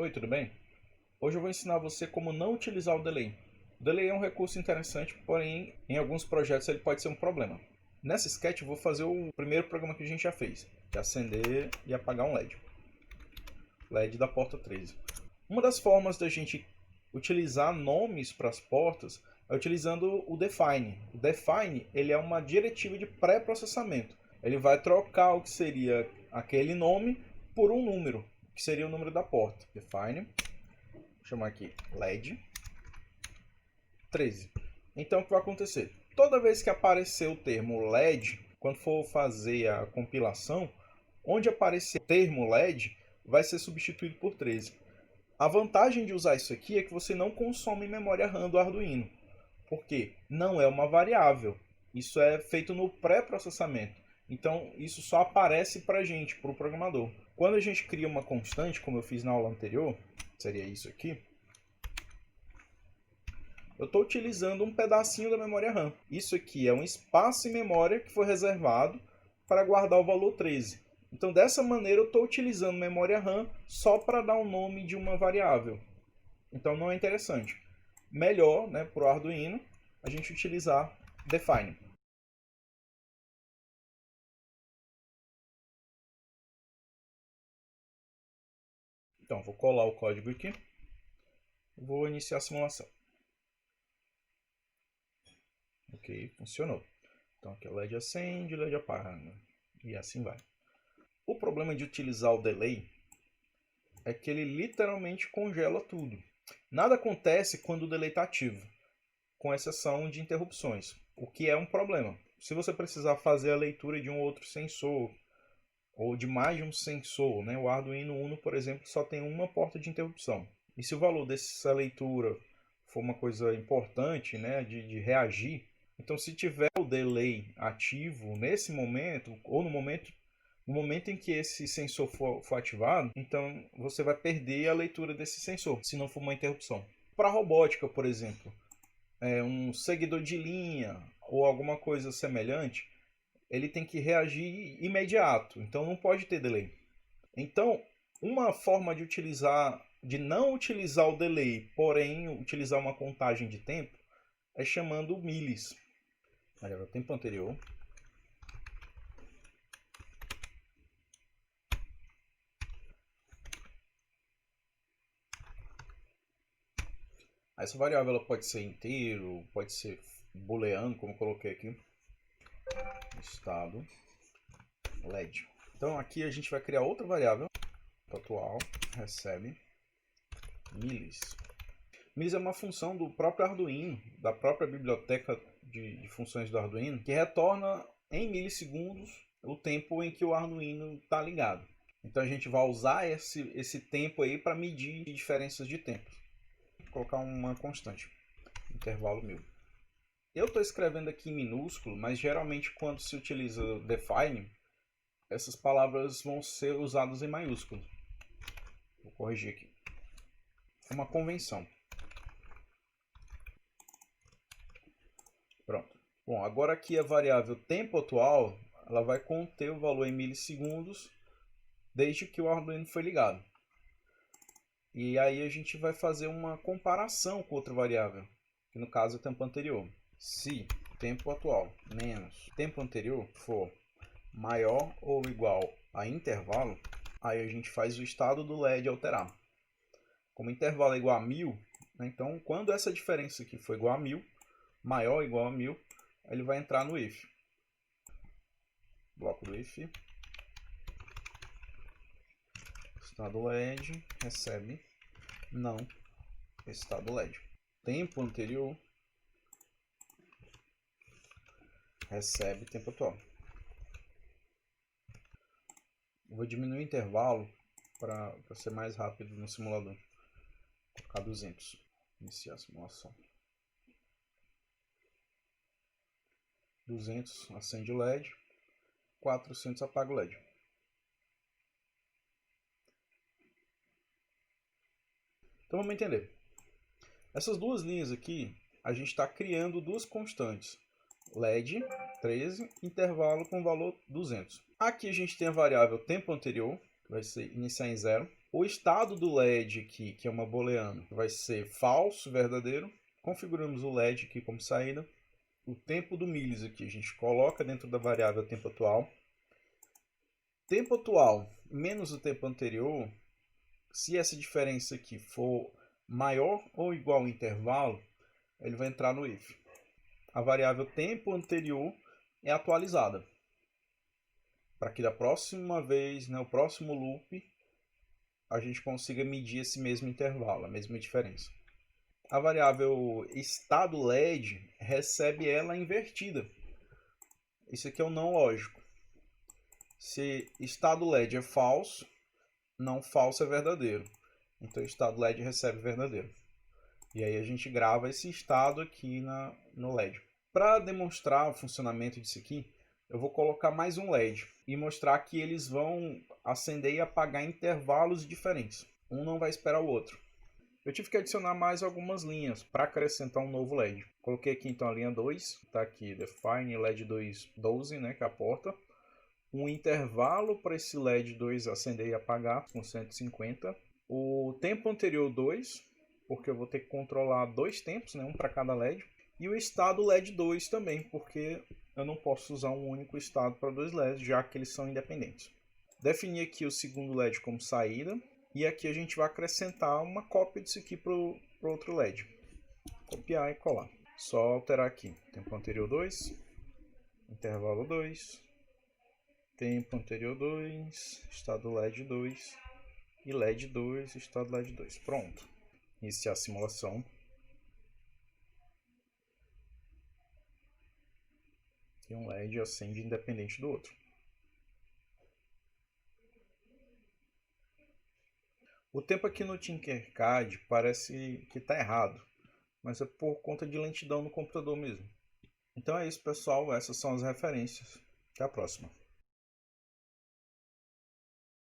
Oi, tudo bem? Hoje eu vou ensinar você como não utilizar o delay. O delay é um recurso interessante, porém em alguns projetos ele pode ser um problema. Nessa sketch eu vou fazer o primeiro programa que a gente já fez, que é acender e apagar um LED. LED da porta 13. Uma das formas da gente utilizar nomes para as portas é utilizando o define. O define ele é uma diretiva de pré-processamento. Ele vai trocar o que seria aquele nome por um número, que seria o número da porta. Define. Vou chamar aqui LED 13. Então o que vai acontecer? Toda vez que aparecer o termo LED, quando for fazer a compilação, onde aparecer o termo LED, vai ser substituído por 13. A vantagem de usar isso aqui é que você não consome memória RAM do Arduino. Por quê? Não é uma variável. Isso é feito no pré-processamento. Então isso só aparece para a gente, para o programador. Quando a gente cria uma constante, como eu fiz na aula anterior, seria isso aqui, eu estou utilizando um pedacinho da memória RAM. Isso aqui é um espaço em memória que foi reservado para guardar o valor 13. Então, dessa maneira, eu estou utilizando memória RAM só para dar o nome de uma variável. Então, não é interessante. Melhor, né, para o Arduino, a gente utilizar define. Então, vou colar o código aqui. Vou iniciar a simulação. Ok, funcionou. Então, aqui o LED acende, LED apaga. E assim vai. O problema de utilizar o delay é que ele literalmente congela tudo. Nada acontece quando o delay está ativo, com exceção de interrupções, o que é um problema. Se você precisar fazer a leitura de um outro sensor, ou de mais de um sensor, né? O Arduino Uno, por exemplo, só tem uma porta de interrupção. E se o valor dessa leitura for uma coisa importante, né, de reagir, então se tiver o delay ativo nesse momento, ou no momento em que esse sensor for ativado, então você vai perder a leitura desse sensor, se não for uma interrupção. Para robótica, por exemplo, um seguidor de linha ou alguma coisa semelhante, ele tem que reagir imediato, então não pode ter delay. Então, uma forma de não utilizar o delay, porém utilizar uma contagem de tempo, é chamando o millis. Olha, o tempo anterior. Essa variável ela pode ser inteiro, pode ser booleano, como eu coloquei aqui. Estado LED. Então aqui a gente vai criar outra variável. Atual recebe millis. Millis é uma função do próprio Arduino, da própria biblioteca de funções do Arduino, que retorna em milissegundos o tempo em que o Arduino está ligado. Então a gente vai usar esse tempo aí para medir diferenças de tempo. Vou colocar uma constante, intervalo 1000. Eu estou escrevendo aqui em minúsculo, mas geralmente quando se utiliza define, essas palavras vão ser usadas em maiúsculo. Vou corrigir aqui. É uma convenção. Pronto. Bom, agora aqui a variável tempo atual, ela vai conter o valor em milissegundos desde que o Arduino foi ligado. E aí a gente vai fazer uma comparação com outra variável, que no caso é o tempo anterior. Se tempo atual menos tempo anterior for maior ou igual a intervalo, aí a gente faz o estado do LED alterar. Como intervalo é igual a 1000, né, então quando essa diferença aqui for igual a 1000, maior ou igual a 1000, ele vai entrar no if. Bloco do if. Estado LED recebe não estado LED. Tempo anterior recebe tempo atual. Vou diminuir o intervalo para ser mais rápido no simulador. Vou colocar 200. Iniciar a simulação. 200 acende o LED. 400 apaga o LED. Então vamos entender. Essas duas linhas aqui, a gente está criando duas constantes. LED 13, intervalo com valor 200. Aqui a gente tem a variável tempo anterior, que vai ser iniciar em 0. O estado do LED aqui, que é uma booleana, vai ser falso, verdadeiro. Configuramos o LED aqui como saída. O tempo do milhas aqui a gente coloca dentro da variável tempo atual. Tempo atual menos o tempo anterior, se essa diferença aqui for maior ou igual ao intervalo, ele vai entrar no if. A variável tempo anterior é atualizada, para que da próxima vez, o próximo loop, a gente consiga medir esse mesmo intervalo, a mesma diferença. A variável estado LED recebe ela invertida. Isso aqui é o não lógico. Se estado LED é falso, não falso é verdadeiro. Então estado LED recebe verdadeiro. E aí a gente grava esse estado aqui no LED. Para demonstrar o funcionamento disso aqui, eu vou colocar mais um LED e mostrar que eles vão acender e apagar em intervalos diferentes. Um não vai esperar o outro. Eu tive que adicionar mais algumas linhas para acrescentar um novo LED. Coloquei aqui então a linha 2, está aqui define LED 2 12, que é a porta. Um intervalo para esse LED 2 acender e apagar com 150. O tempo anterior 2, porque eu vou ter que controlar dois tempos, um para cada LED. E o estado LED 2 também, porque eu não posso usar um único estado para dois LEDs, já que eles são independentes. Defini aqui o segundo LED como saída. E aqui a gente vai acrescentar uma cópia disso aqui para o outro LED. Copiar e colar. Só alterar aqui. Tempo anterior 2. Intervalo 2. Tempo anterior 2. Estado LED 2. E LED 2. Estado LED 2. Pronto. Iniciar a simulação. E um LED acende independente do outro. O tempo aqui no Tinkercad parece que está errado, mas é por conta de lentidão no computador mesmo. Então é isso, pessoal. Essas são as referências. Até a próxima.